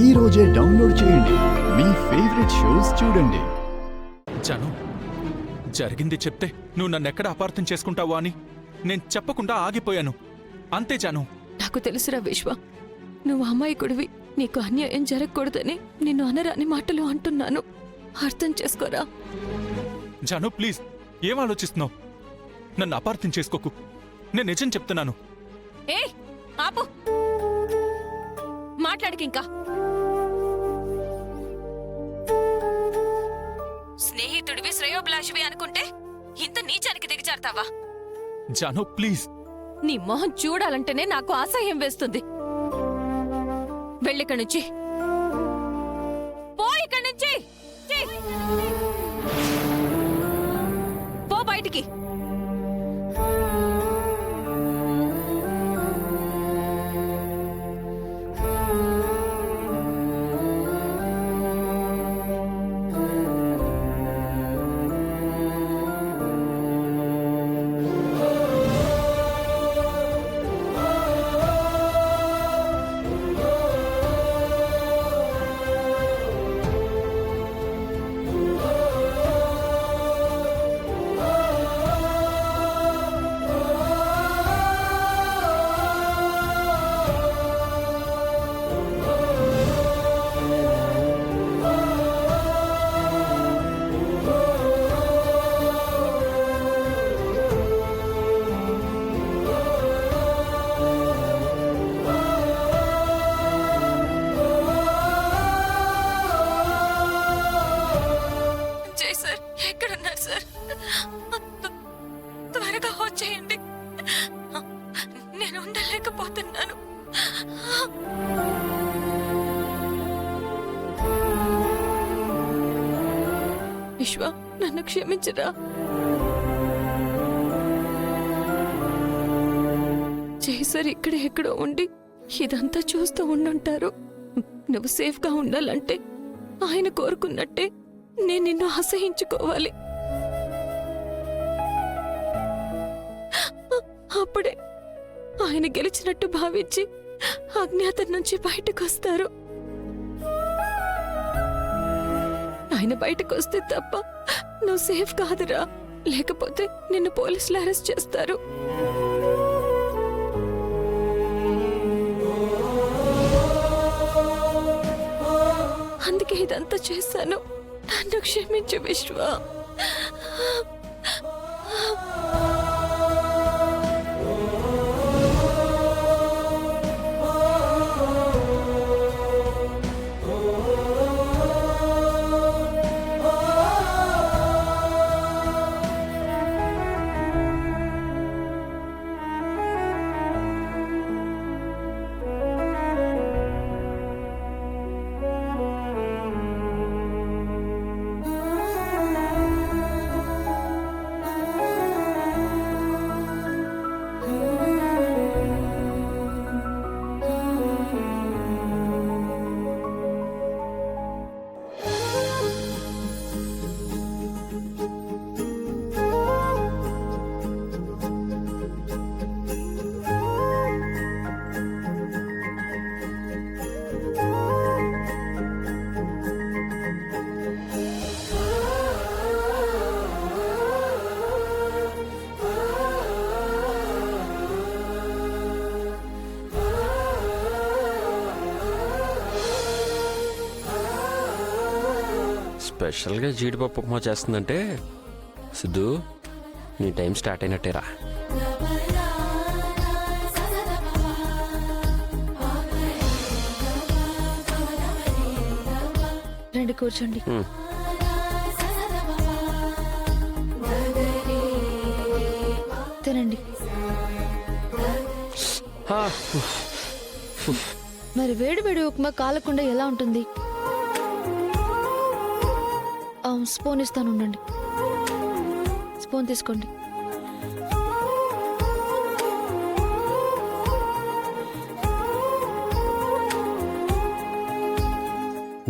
ఈ రోజే డౌన్లోడ్ చేయండి. మీ ఫేవరెట్ షోస్ చూడండి. జాను, జరిగింది చెప్తే నువ్వు నన్నెక్కడ అపార్థం చేసుకుంటావో అని నేను చెప్పకుండా ఆగిపోయాను. అంతే జాను. నాకు తెలుసురా విశ్వ, నువ్వు అమాయకుడివి. నీకు అన్యాయం జరగకూడదని నిన్ను అనరాని మాటలు అంటున్నాను. అర్థం చేసుకోరా. జాను ప్లీజ్, ఏం ఆలోచిస్తున్నావు? నన్ను అపార్థం చేసుకోకు. నేను నిజం చెప్తున్నాను. ఏ ఆపు, మాట్లాడికింకా. స్నేహితుడివి శ్రేయోభిలాషివి అనుకుంటే ఇంత నీచానికి దిగజారుతావా? జాను ప్లీజ్. నీ మొహం చూడాలంటేనే నాకు అసహ్యం వేస్తుంది. వెళ్ళిక్కడి నుంచి, పో ఇక్కడి నుంచి. పో బయటికి. ఎక్కడున్నారు సార్? త్వరగా వచ్చేయండి. నేను ఉండలేకపోతున్నాను. విశ్వ, నన్ను క్షమించరా. జయసర్ ఇక్కడ ఎక్కడో ఉండి ఇదంతా చూస్తూ ఉండుంటారు. నువ్వు సేఫ్గా ఉండాలంటే ఆయన కోరుకున్నట్టే నేను నిన్ను అసహించుకోవాలి. అప్పుడే ఆయన గెలిచినట్టు భావించి అజ్ఞాతం నుంచి బయటకు వస్తారు. ఆయన బయటకు వస్తే తప్ప నువ్వు సేఫ్ కాదురా. లేకపోతే నిన్ను పోలీసులు అరెస్ట్ చేస్తారు. అందుకే ఇదంతా చేశాను. నన్ను క్షమించు విశ్వ. స్పెషల్గా జీడిపప్పు ఉప్మా చేస్తుందంటే సిద్ధు, నీ టైం స్టార్ట్ అయినట్టేరా. రండి కూర్చోండి. తినండి. మరి వేడి వేడి ఉప్మా కాలకుండా ఎలా ఉంటుంది? స్పూన్ ఇస్తాను, ఉండండి. స్పూన్ తీసుకోండి.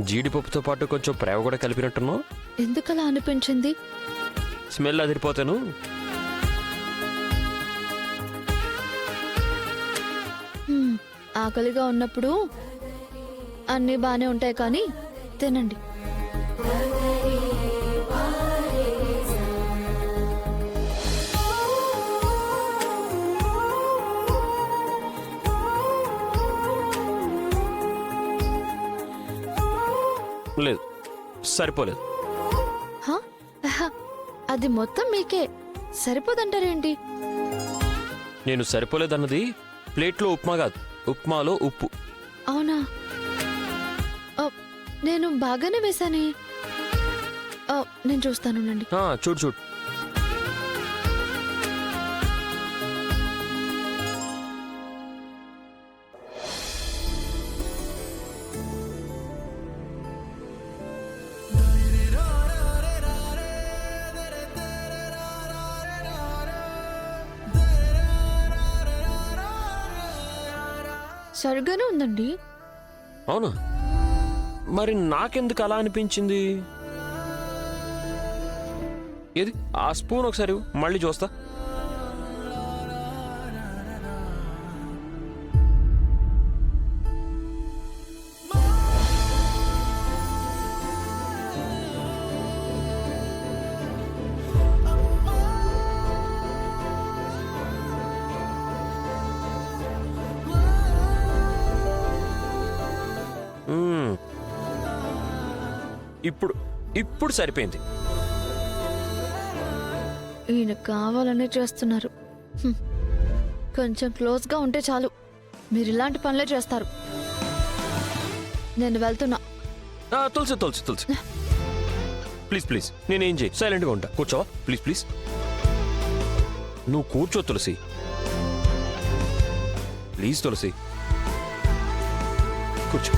జీడిపప్పుతో పాటు కొంచెం ప్రేమ కూడా కలిపినట్టున్నావు. ఎందుకలా అనిపించింది? స్మెల్ అదిరిపోతాను. ఆకలిగా ఉన్నప్పుడు అన్నీ బాగానే ఉంటాయి కానీ తినండి. లేదు, సరిపోలేదు. హా? ఆహా, అది మొత్తం మీకే సరిపోదంటారేంటి? నేను సరిపోలేదన్నది ప్లేట్లో ఉప్మా కాదు, ఉప్మాలో ఉప్పు. అవునా? ఆ, నేను బాగానే వేశానే. నేను చూస్తానుండండి. చూడు చూడు. సరిగ్గానే ఉందండి. అవునా? మరి నాకెందుకు అలా అనిపించింది? ఏది ఆ స్పూన్ ఒకసారి ఇవ్వు, మళ్ళీ చూస్తా. ఇప్పుడు ఇప్పుడు సరిపోయింది. ఈయన కావాలనే చేస్తున్నారు. కొంచెం క్లోజ్గా ఉంటే చాలు, మీరు ఇలాంటి పనులే చేస్తారు. నేను వెళ్తున్నా. తులసి తులసి తులసి ప్లీజ్ ప్లీజ్, నేనేం చేయి, సైలెంట్గా ఉంటా. కూర్చోవా ప్లీజ్ ప్లీజ్. నువ్వు కూర్చో తులసి, ప్లీజ్ తులసి కూర్చో.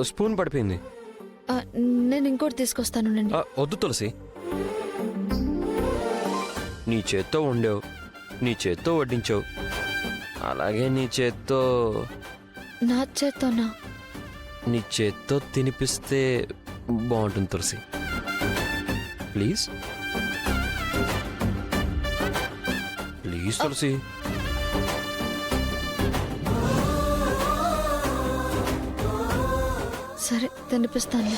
స్పూన్ పడిపోయింది. నేను ఇంకోటి తీసుకొస్తానుండండి. వద్దు తులసి, నీ చేత్తో వండావు, నీ చేత్తో వడ్డించావు, అలాగే నీ చేత్తో నా చేత్తోనా? నీ చేత్తో తినిపిస్తే బాగుంటుంది తులసి. ప్లీజ్ ప్లీజ్ తులసి. సరే తినిపిస్తాను.